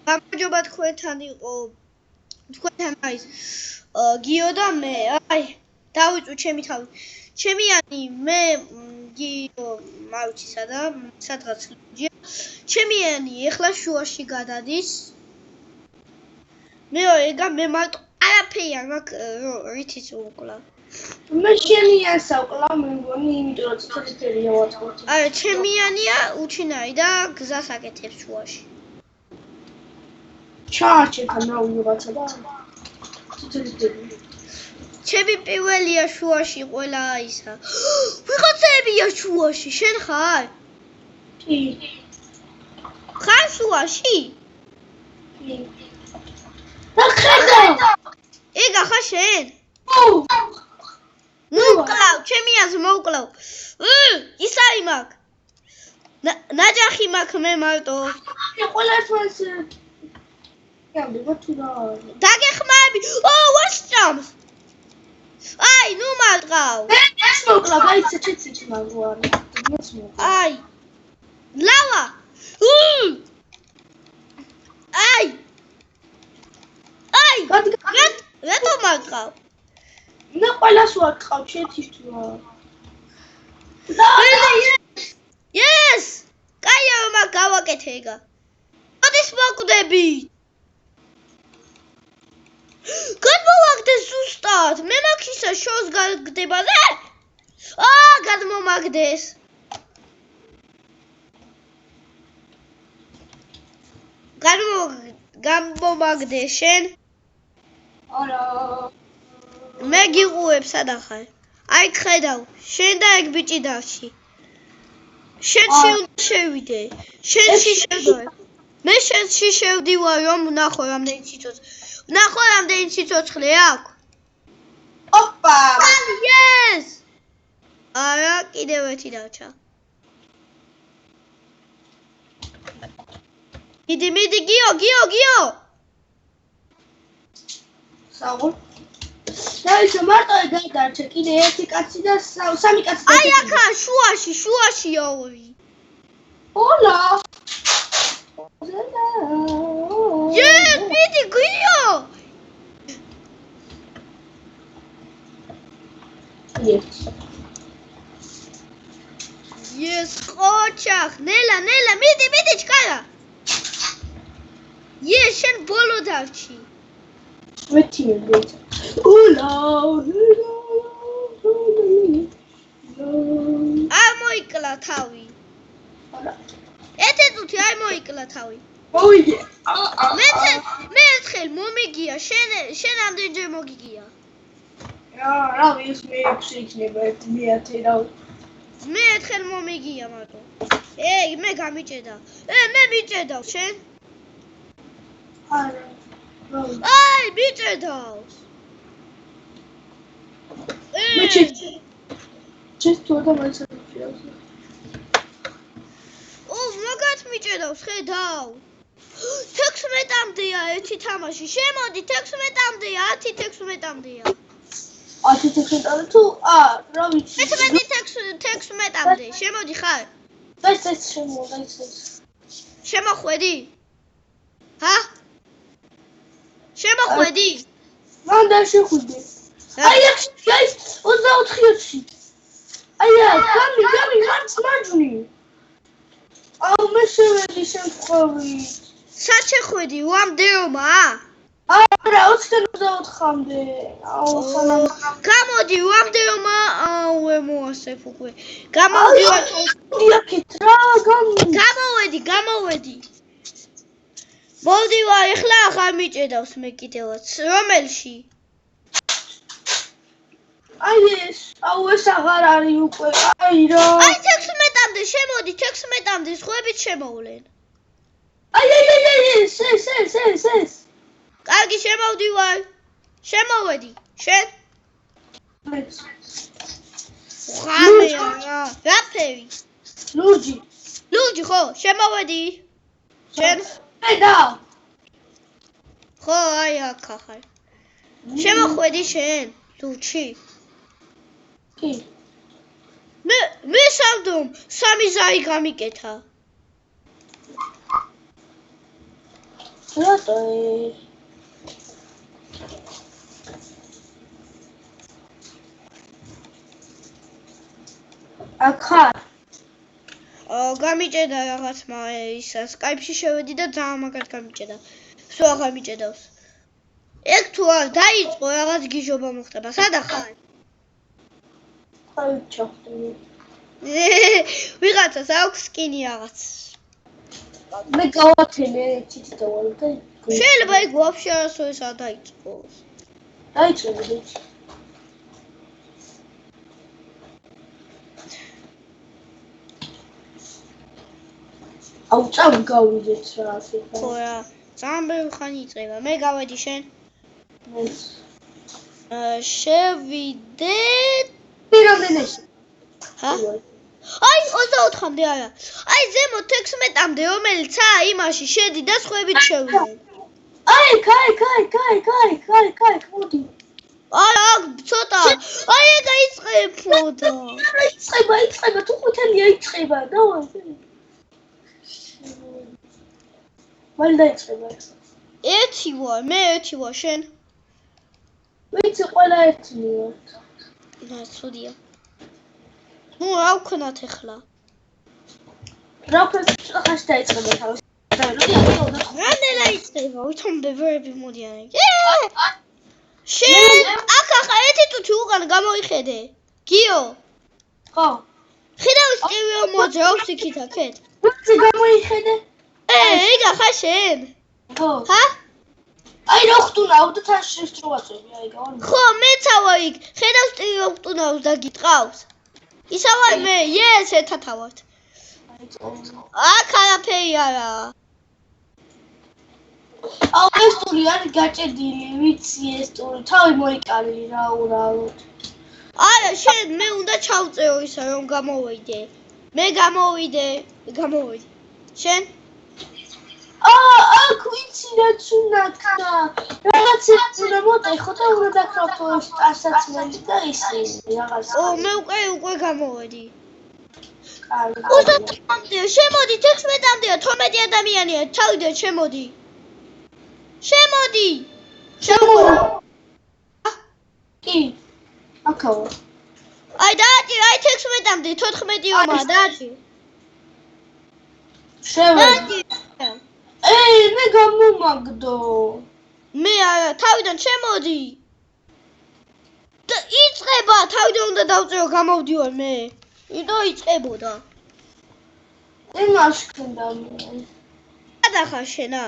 გამარჯობა თქვენთან იყო თქვენთან არის გიო და მე აი დავიწუ ჩემი თავი ჩემიანი მე გიო მავიცი სადღაც ლუჯია ჩემიანი ეხლა შუაში გადადის მე მე მარტო არაფერი არ მაქვს რითიც უკლა მე შენიან საკლავ მე მგონი იმიტომ რომ ცოტა ვატყობ არა ჩემიანია უჩინარი და გზას აკეთებს შუაში ჩარჩექა ნაუიღაცა და ცოტა ჩემი პირველია შუაში ყველა ისა ვიღაცებია შუაში შენ ხარ კი ხარ შუაში კი და ხედა ეგა ხარ შენ ნუ კლავ ჩემიას მოვკლავ ის არის მაგ ნაჯახი მაქვს მე მარტო ყველასმას გამდება თუ რა დაგეხმარები ვასწამს აი ნუ მარტყავ მე ეს მოკლავ აი ცეცეცი მაგვარი ეს მოკლავ აი ლავა აი რატო მარტყავ მე ყველას ვარტყავ ჩეთის თუ რა yes კაია რომ გავაკეთე ეგა მოდის მოკვდები გადმოვაგდე ზუსტად მე მაქვს შოს გაგდებაზე გადმომაგდეს გამომაგდე შენ არა მე გიყუებ სადახარ აი ხედავ შენ და ეგ ბიჭი დავში შენში უნდა შევიდე შენში შევდივარ მე შენში შევდივარ რომ ვნახო რამდენი ციცოცხლე აქვს ოპა yes არა კიდევ ერთი დავჭა მიდი გიო საუბარ დაიშო მარტო გადარჩე კიდე ერთი კაცი და სამი კაცი აი ახლა შუაშია ორი ოლა მიდი გიო yes ყოჩახ ნელა მიდი ჩკარა yes შენ ბოლო დავჭი ვეთიებდეთ ოლა არ მოიკლა თავი ეთეთუთი არ მოიკლა თავი მოიგე მე ერთხელ მომიგია შენ ამდენჯერ მოგიგია რა ის მე 6 იქნება 1 და მე ერთხელ მომიგია მარტო მე გამიჭედა მე მიჭედავ შენ არა აი მიჭედავს ჩეს თუ და მასაჩიას მაგათ მიჭედავს ხედავ 16-მდეა ერთი თამაში შემოდი 16-მდეა 10-16-მდეა 10-16-მდე თუ რა ვიცი 16-16-მდე შემოდი ხარ ეს შემოხვედი ჰა შემოხვედი მან დაშეხვიდე აი ეს 24-ში აი გამი მარჯვნი აუ მე შევედი შემთხვევით სად შეხვედი უამდეომა არა 24-მდე აუ გამოდი უამდეომა აუ მოასებ უკვე გამოდი აქეთ რა გამოვედი მოდი ვარ ეხლა ახალ მიჭედავს მე კიდევაც რომელში აი ეს აღარ არის უკვე აი რა აი 16-მდე შემოდი 16-მდე სხვაებით შემოვლენ აი ეს კარგი შემოვდივარ შემოვედი შენ ხამეა რა ფერი ლურჯი ხო შემოვედი შენ და ხო აი აქ ხარ შემოხვედი შენ ლურჯი კი მე სამდომ სამი ზარი გამიკეთა რატო? ახარ. გამიჭედა რაღაც ის Skype-ში შევედი და ძალიან მაგარად გამიჭედა. სულ აღარ მიჭედავს. ეგ თუ არ დაიწყო რაღაც გიჟობა მოხდება. სადა ხარ? აი ჩახტი. ვიღაცას აქვს სკინი რაღაც. მე გავათელე ჩიტოვალ და შეიძლება იქ ვაფშე არასოდეს არ დაიწყოს. დაიწყო. აუ წავი გავიდეთ რა ასე. ხო რა. ძალიან ბევრი ხანი იწყება. მე გავედი შენ. შევიდეთ. პირამენეში. ჰა? აი 24-მდე არა. აი ზემოთ 16-მდე რომელიცაა იმაში შედი და სხვებით შევიდე. აი, კაი, მოდი. არა, ცოტა. აი ეგ აიწყებოდა. იწყება, თუ ხუთელია იწყება, დავაი. მალე დაიწყება. ერთი ვარ, მე ერთი ვარ, შენ? ვიცი, ყველა ერთი ვარ. ნა, ცუდია. ნუ რა ვქნათ ახლა? რა ვქნათ, ხაში დაიწყება თავის. რანელა იწყება, ვითომ ბევრები მოდიან. შენ აქ ახლა ერთი თუთი უყან გამოიხედე. გიო. ხო. ხედავს ტივიო მოძრაობს იქით აქეთ. ვიცი გამოიხედე. ეგ ახლა შენ. ხო. ჰა? აი რა ხტუნავ და თან შეშტროაწები, აი გავარ. ხო, მეცავა იქ. ხედავს ტივიო ხტუნავს და გიტყავს. ისავა მე, yes, ეთათავად. აქ არაფერი არა. აუ ეს ტური არის გაჭედილი, ვიცი ეს ტური, თავი მოიკალილი რა ურავოთ. არა, შენ მე უნდა ჩავწერო ისა რომ გამოვიდე. მე გამოვიდე. შენ? აქ ვიცი რაც უნდა ქნა. რაღაც უნდა მოტეხო და უნდა დაქრაფო სტარსაცმელი და ისინი რაღაც. მე უკვე გამოვედი. კარგი. 30-მდე, შემოდი 16-მდეა, 12 ადამიანია, ჩავიდე, შემოდი. შემოდი. კი. აკავა. აი დააჭირე, აი 16-მდე, 14 ომაა, დააჭირე. შევედი. მე გამომაგდო. მე არა, თავიდან შემოდი. და იწყება, თავიდან უნდა დავწერო, გამოვდივარ მე. იდო იწყებოდა. იმას ქნდა მე. სადა ხარ შენა?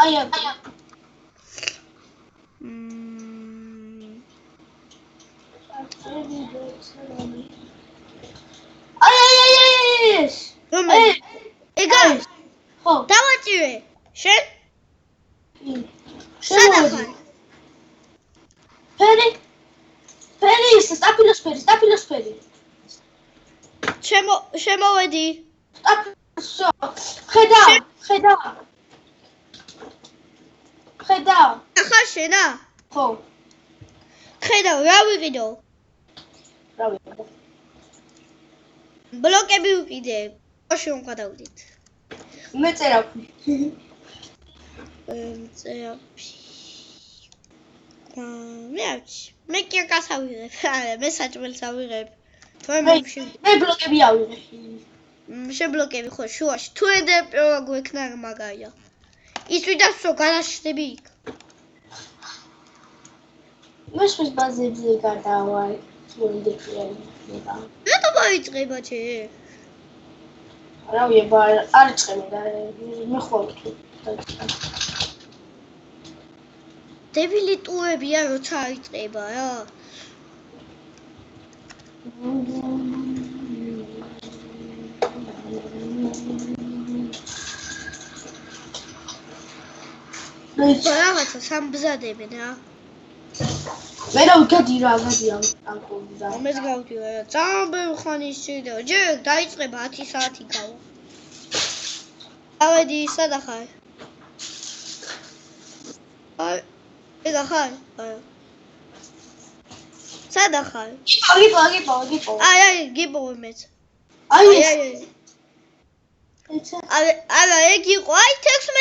აი აქ. აი. რომელი? ეგა? ხო. დავაჭირე. შენ? სადა ხარ? ფერი ის სტაფილოს ფერი. შემოვედი. ხედა. ახლა შენა? ხო. ხედავ, რა ვიყიდო? ბლოკები ვიყიდე. ოშონ გადავდით. მე წერაფი. მე არჩი. მე კი გასავიღებ. არა, მე საჭმელს ავიღებ. მე ბლოკები ავიღებ. შებლოკები ხო შუაში. თუ ედე გვექნა მაგარია. ის ვიდასო გადაშდები იქ. მაშინ ბაზებზე გადავარ. მოდიფიცირება. რატო მოიწყება ჩე? რა ვიება, არ იწყება და მე ხوار თუ დაიწყება. დებილი ტუებია როცა აიწყება რა. რაღაცა სამბზადებენ რა. მე რა ვიგადი რა გადიან ამ კოლდა. მეც გავდივარ რა. ძალიან ბევრი ხანი ისჭირდება. ჯერ დაიწყება 10 საათი გავა. ავედი სადა ხარ? აი, ეგა ხარ? არა. სადა ხარ? გიპო. აი, გიპოვე მეც. აი. არა, ეგ იყო. აი 16